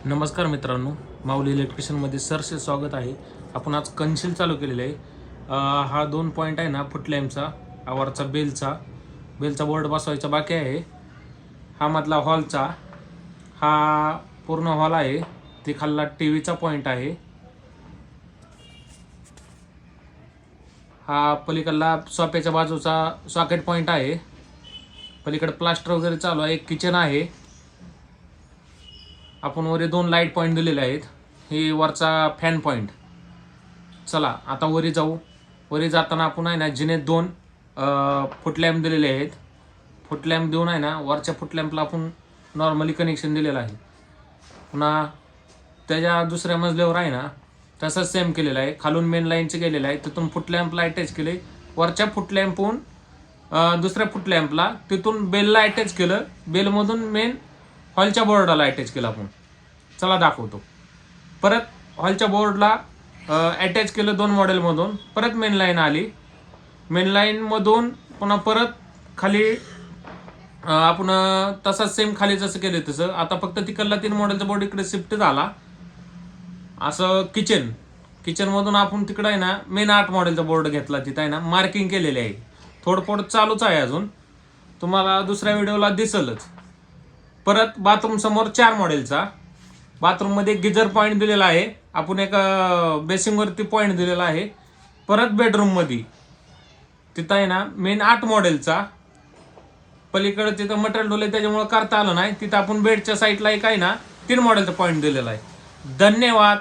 नमस्कार मित्रांनो, माऊली इलेक्ट्रिशियनमध्ये सरसे स्वागत आहे. आपण आज कन्सिल चालू केलेलं आहे. हा 2 पॉईंट आहे ना, फुटलॅम्पचा, आवारचा बेलचा बोर्ड बसवायचा बाकी आहे. हा मधला हॉलचा, हा पूर्ण हॉल आहे. ते खाल्ला टीव्हीचा पॉईंट आहे. हा पलीकडला सोफ्याच्या बाजूचा सॉकेट पॉईंट आहे. पलीकडे प्लास्टर वगैरे चालू आहे. एक किचन आहे. आपण वरी 2 लाईट पॉईंट दिलेले आहेत. हे वरचा फॅन पॉईंट. चला आता वरी जाऊ. वरी जाताना आपण आहे ना, जिने 2 फुटलॅम्प दिलेले आहेत. फुटलॅम्प देऊन आहे ना, वरच्या फुटलॅम्पला आपण नॉर्मली कनेक्शन दिलेलं आहे. पुन्हा त्याच्या दुसऱ्या मजल्यावर आहे ना, तसंच सेम केलेलं आहे. खालून मेन लाईनचे गेलेलं आहे. तिथून फुटलॅम्पला अटॅच केले. वरच्या फुटलॅम्पहून दुसऱ्या फुटलॅम्पला, तिथून बेलला अटॅच केलं. बेलमधून मेन हॉलच्या बोर्डाला अटॅच केलं आपण. चला दाखवतो. परत हॉलच्या बोर्डला अटॅच केलं 2 मॉडेलमधून. परत मेन लाईन आली. मेन लाईनमधून पुन्हा परत खाली आपण तसाच सेम खाली जसं केलं तसं. आता फक्त तिकडला 3 मॉडेलचा बोर्ड इकडे शिफ्ट झाला. असं किचनमधून आपण तिकडं आहे ना, मेन 8 मॉडेलचा बोर्ड घेतला. तिथं आहे ना, मार्किंग केलेली आहे. थोडं चालूच आहे अजून. तुम्हाला दुसऱ्या व्हिडिओला दिसलच. परत बाथरूम समोर 4 मॉडेलचा. बाथरूममध्ये गिजर पॉईंट दिलेला आहे. आपण एक बेसिंगवरती पॉईंट दिलेला आहे. परत बेडरूममध्ये तिथं आहे ना, मेन 8 मॉडेलचा. पलीकडे तिथं मटेरियल ठेवलं त्याच्यामुळे करता आलं नाही. तिथं आपण बेडच्या साईडला एक आहे ना, 3 मॉडेलचा पॉईंट दिलेला आहे. धन्यवाद.